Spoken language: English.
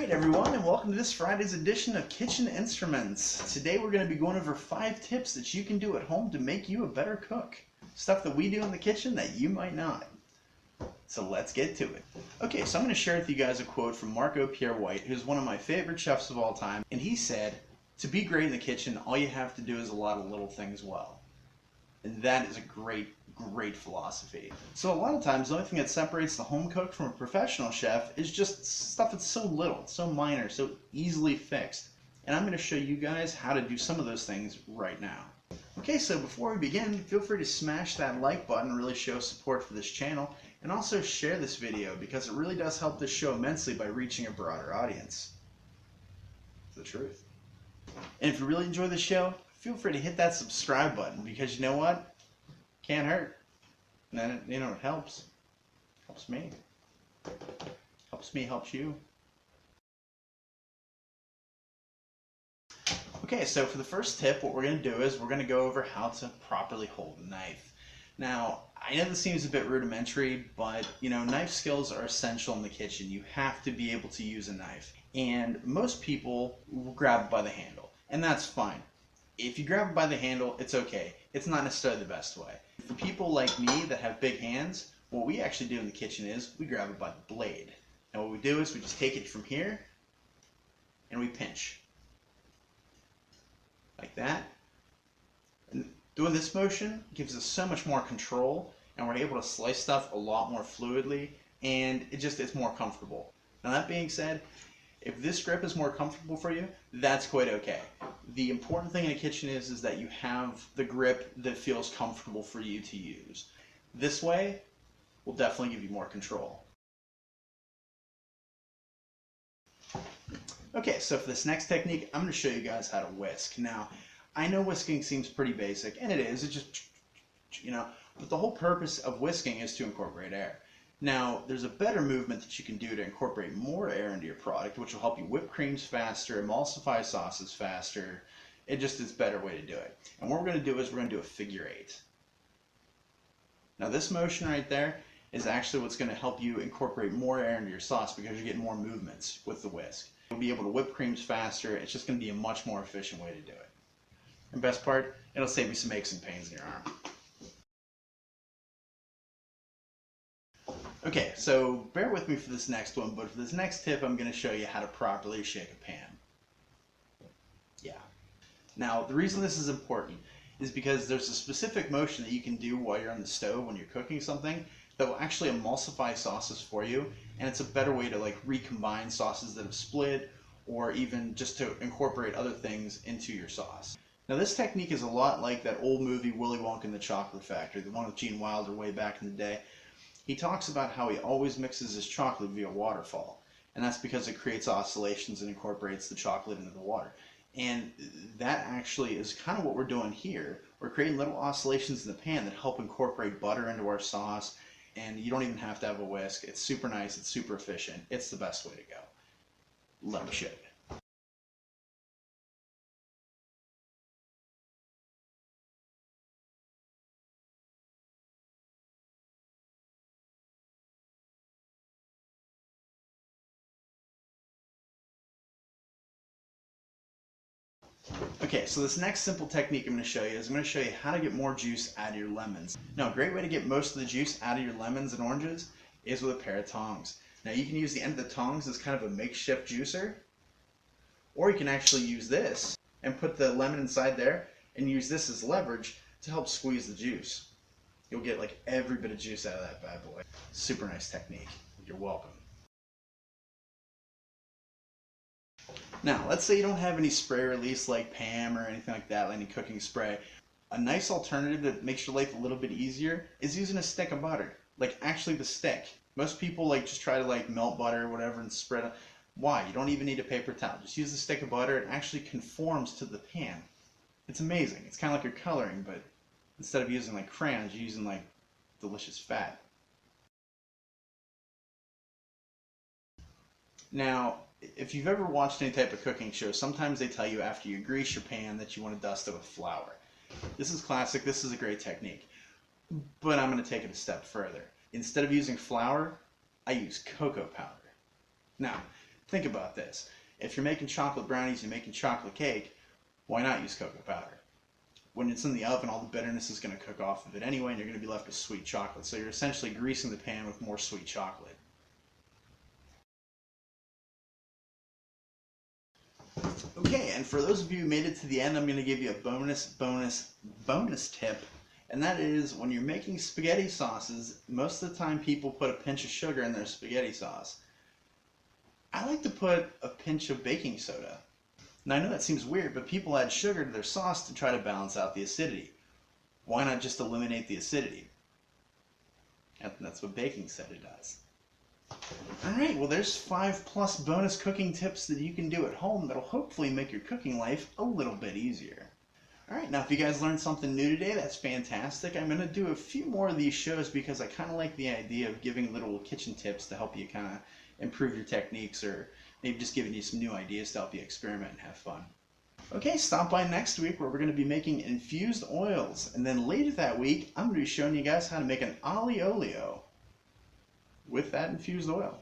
Alright everyone, and welcome to this Friday's edition of Kitchen Instruments. Today we're going to be going over 5 tips that you can do at home to make you a better cook. Stuff that we do in the kitchen that you might not. So let's get to it. Okay, so I'm going to share with you guys a quote from Marco Pierre White, who's one of my favorite chefs of all time. And he said, "To be great in the kitchen, all you have to do is a lot of little things well." And that is a great philosophy. So a lot of times the only thing that separates the home cook from a professional chef is just stuff that's so little, so minor, so easily fixed. And I'm going to show you guys how to do some of those things right now. Okay, so before we begin, feel free to smash that like button, really show support for this channel, and also share this video because it really does help this show immensely by reaching a broader audience. It's the truth. And if you really enjoy the show, feel free to hit that subscribe button because you know what? Can't hurt. And then, it helps. Helps me. Helps me, helps you. Okay, so for the first tip, what we're going to do is we're going to go over how to properly hold a knife. Now, I know this seems a bit rudimentary, but, knife skills are essential in the kitchen. You have to be able to use a knife. And most people will grab it by the handle, and that's fine. If you grab it by the handle, it's okay. It's not necessarily the best way. For people like me that have big hands, what we actually do in the kitchen is we grab it by the blade. And what we do is we just take it from here and we pinch. Like that. And doing this motion gives us so much more control and we're able to slice stuff a lot more fluidly and it's more comfortable. Now that being said, if this grip is more comfortable for you, that's quite okay. The important thing in a kitchen is that you have the grip that feels comfortable for you to use. This way will definitely give you more control. Okay, so for this next technique, I'm going to show you guys how to whisk. Now, I know whisking seems pretty basic, and it is. It's just, but the whole purpose of whisking is to incorporate air. Now, there's a better movement that you can do to incorporate more air into your product, which will help you whip creams faster, emulsify sauces faster. It's a better way to do it. And what we're going to do is we're going to do a figure 8. Now, this motion right there is actually what's going to help you incorporate more air into your sauce because you're getting more movements with the whisk. You'll be able to whip creams faster. It's just going to be a much more efficient way to do it. And best part, it'll save you some aches and pains in your arm. Okay, so bear with me for this next one, but for this next tip, I'm going to show you how to properly shake a pan. Yeah. Now, the reason this is important is because there's a specific motion that you can do while you're on the stove when you're cooking something that will actually emulsify sauces for you, and it's a better way to recombine sauces that have split or even just to incorporate other things into your sauce. Now, this technique is a lot like that old movie Willy Wonka and the Chocolate Factory, the one with Gene Wilder way back in the day. He talks about how he always mixes his chocolate via waterfall, and that's because it creates oscillations and incorporates the chocolate into the water. And that actually is kind of what we're doing here. We're creating little oscillations in the pan that help incorporate butter into our sauce, and you don't even have to have a whisk. It's super nice, it's super efficient, it's the best way to go. Let me show you. Okay, so this next simple technique I'm going to show you is I'm going to show you how to get more juice out of your lemons. Now, a great way to get most of the juice out of your lemons and oranges is with a pair of tongs. Now, you can use the end of the tongs as kind of a makeshift juicer, or you can actually use this and put the lemon inside there and use this as leverage to help squeeze the juice. You'll get every bit of juice out of that bad boy. Super nice technique. You're welcome. Now, let's say you don't have any spray release like Pam or anything like that, any cooking spray. A nice alternative that makes your life a little bit easier is using a stick of butter. Actually the stick. Most people just try to melt butter or whatever and spread it. Why? You don't even need a paper towel. Just use the stick of butter. It actually conforms to the pan. It's amazing. It's kind of like you're coloring, but instead of using crayons, you're using delicious fat. Now, if you've ever watched any type of cooking show, sometimes they tell you after you grease your pan that you want to dust it with flour. This is classic. This is a great technique. But I'm going to take it a step further. Instead of using flour, I use cocoa powder. Now, Think about this. If you're making chocolate brownies, you're making chocolate cake, why not use cocoa powder? When it's in the oven, all the bitterness is going to cook off of it anyway, and you're going to be left with sweet chocolate. So you're essentially greasing the pan with more sweet chocolate. Okay, and for those of you who made it to the end, I'm going to give you a bonus tip. And that is, when you're making spaghetti sauces, most of the time people put a pinch of sugar in their spaghetti sauce. I like to put a pinch of baking soda. Now I know that seems weird, but people add sugar to their sauce to try to balance out the acidity. Why not just eliminate the acidity? That's what baking soda does. Alright, well there's 5+ bonus cooking tips that you can do at home that'll hopefully make your cooking life a little bit easier. Alright, now if you guys learned something new today, that's fantastic. I'm going to do a few more of these shows because I kind of like the idea of giving little kitchen tips to help you kind of improve your techniques, or maybe just giving you some new ideas to help you experiment and have fun. Okay, stop by next week where we're going to be making infused oils. And then later that week, I'm going to be showing you guys how to make an olio with that infused oil.